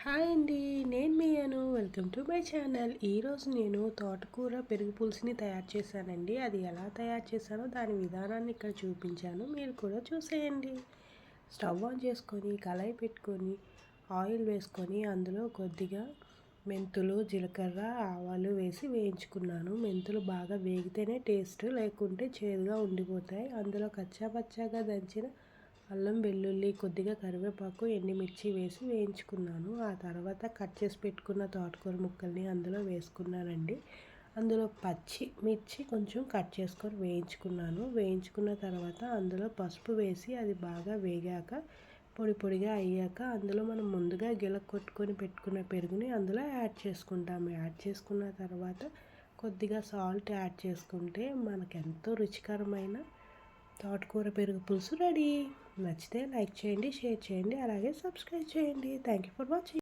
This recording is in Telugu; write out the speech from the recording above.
హాయ్ అండి, నేను మీ Anu. Welcome to my channel. ఈరోజు నేను తోటకూర పెరుగు పులుసుని తయారు చేశానండి. అది ఎలా తయారు చేశానో దాని విధానాన్ని ఇక్కడ చూపించాను, మీరు కూడా చూసేయండి. స్టవ్ ఆన్ చేసుకొని కళాయి పెట్టుకొని ఆయిల్ వేసుకొని అందులో కొద్దిగా మెంతులు, జీలకర్ర, ఆవాలు వేసి వేయించుకున్నాను. మెంతులు బాగా వేగితేనే టేస్ట్, లేకుంటే చేదుగా ఉండిపోతాయి. అందులో కచ్చాపచ్చాగా దంచిన అల్లం, వెల్లుల్లి, కొద్దిగా కరివేపాకు, ఎండుమిర్చి వేసి వేయించుకున్నాను. ఆ తర్వాత కట్ చేసి పెట్టుకున్న తోటకూర ముక్కల్ని అందులో వేసుకున్నానండి. అందులో పచ్చి మిర్చి కొంచెం కట్ చేసుకొని వేయించుకున్నాను. వేయించుకున్న తర్వాత అందులో పసుపు వేసి అది బాగా వేగాక పొడి పొడిగా అయ్యాక అందులో మనం ముందుగా కొట్టుకొని పెట్టుకున్న పెరుగుని అందులో యాడ్ చేసుకుంటాము. యాడ్ చేసుకున్న తర్వాత కొద్దిగా సాల్ట్ యాడ్ చేసుకుంటే మనకెంతో రుచికరమైన తోటకూర పెరుగు పులుసు రెడీ. నచ్చితే లైక్ చేయండి, షేర్ చేయండి, అలాగే సబ్స్క్రైబ్ చేయండి. Thank you for watching.